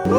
Le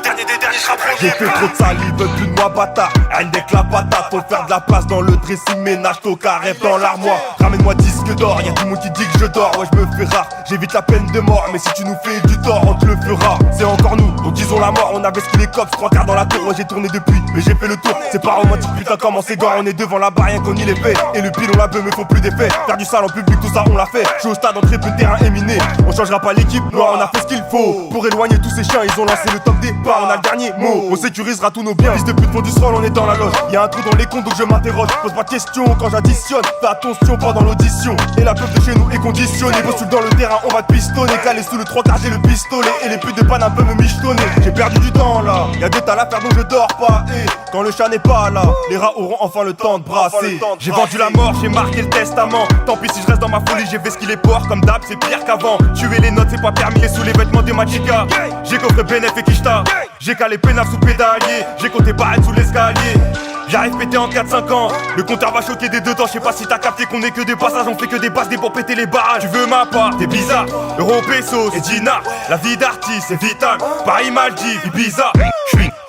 dernier des derniers sera premier. J'ai fait trop de salive, plus de moi bâtard. Avec la patate, faut faire de la place dans le dressing. Ménage ton carré dans l'armoire. Ramène-moi disque d'or, y'a du monde qui dit que je dors. Ouais, je me fais rare, j'évite la peine de mort. Mais si tu nous fais du tort, on te le fera. C'est encore nous, donc disons la mort. On avait ce qu'il est cops, 3 quarts dans la tour. Ouais, j'ai tourné depuis, mais j'ai fait le tour. C'est pas romantique, putain, comment c'est gore. On est devant la barre, rien qu'on y les fait. Et le pile, on la veut, mais faut plus d'effets. Faire du sale en public, tout ça, on l'a fait. Je suis au stade, entrée, peu de terrain est miné. On changera pas l'équipe, noire, on a fait ce qu'il faut. Pour éloigner tous ces chiens, ils ont lancé le top départ. On a le dernier mot, on sécurisera tous nos biens. Fils de pute font du sol, on est dans la loge. Y'a un trou dans les comptes, donc je m'interroge. Pose pas de questions quand j'additionne. Fais attention pendant l'audition. Et la peuple de chez nous est conditionnée. Postule dans le terrain, on va te pistonner. Calé sous le 3 quarts, j'ai le pistolet. Et les putes de panne un peu me michetonner. J'ai perdu du temps là, y'a des tas à faire donc je dors pas. Et quand le chat n'est pas là, les rats auront enfin le temps de brasser. J'ai vendu la mort, j'ai marqué le testament. Tant pis si je reste dans ma folie, j'ai fait ce qu'il est port. Comme d'hab, c'est pire qu'avant. Tuer les notes, c'est pas permis. Et sous les vêtements des Magica, j'ai coffré Benef et Kishta. J'ai calé Pénaf sous pédalier. J'ai compté barrette sous l'escalier. J'arrive pété en 4-5 ans. Le compteur va choquer des deux temps. Je sais pas si t'as capté qu'on est que des passages. On fait que des passes, des pour péter les barrages. Tu veux ma part, t'es bizarre. Euro, pesos et dinar. La vie d'artiste c'est vital. Paris, Maldives, Ibiza.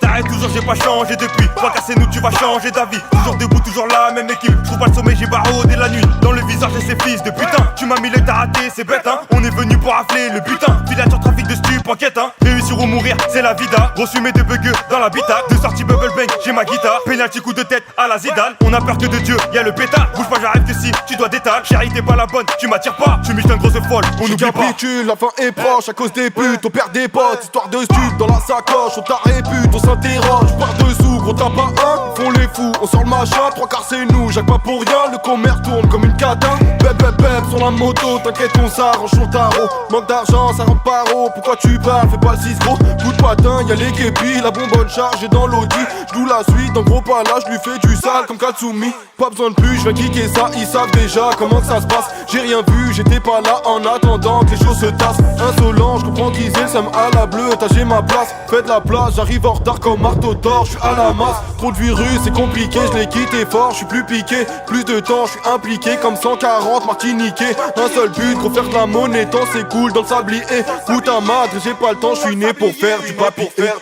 T'arrêtes toujours, j'ai pas changé depuis. Toi cassez-nous, tu vas changer d'avis. Toujours debout, toujours la même équipe. Je trouve pas le sommeil, j'ai barodé la nuit. Dans le visage de ces fils de putain. Tu m'as mis le t'as raté, c'est bête hein. On est venu pour rafler le butin. Filature, trafic de stup, enquête hein. Réussir ou mourir, c'est la vida. Reçu mes deux buggeux dans l'habitat. De sortie bubble bang, j'ai ma guitare. Penalty coup de tête à la Zidane. On a peur que de Dieu, y'a le pétard. Bouge pas, j'arrive que si tu dois détaler. Chérie, t'es pas la bonne, tu m'attires pas. Tu miches un grosse folle, on n'oublie pas. La fin est proche à cause des putes. On perd des potes, histoire de stup dans la sacoche. On t'a répute, on s'interroge. Par dessous, gros t'as pas un. Ils font les fous, on sort le machin. 3 quarts c'est nous, Jacques pas pour rien. Le commerce tourne comme une cata. Bep sur la moto, t'inquiète on s'arrange sur tarot. Manque d'argent, ça rentre pas haut. Pourquoi tu parles, fais pas le 6 gros. Coup de patin, y'a les képis, la bonbonne chargée dans l'audi. J'loue la suite, en gros pas là, j'lui fais du sale comme Katsumi. Pas besoin de plus, j'viens kicker ça, ils savent déjà comment que ça se passe. J'ai rien vu, j'étais pas là en attendant que les choses se tassent. Insolent, j'comprends qu'ils aient le seum à la bleue, t'as j'ai ma place. Fais de la place, j'arrive en retard comme marteau d'or, j'suis à la masse. Trop de virus, c'est compliqué, j'l'ai quitté fort, j'suis plus piqué. Plus de temps, j'suis impliqué comme 140 martiniqué. Un seul but, gros faire de la monnaie, tant c'est cool dans le sablier. Putain ta madre, j'ai pas le temps, j'suis né pour faire du papier. Putain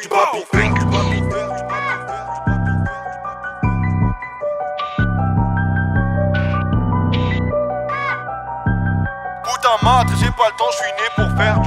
madre, j'ai pas le temps, j'suis né pour faire du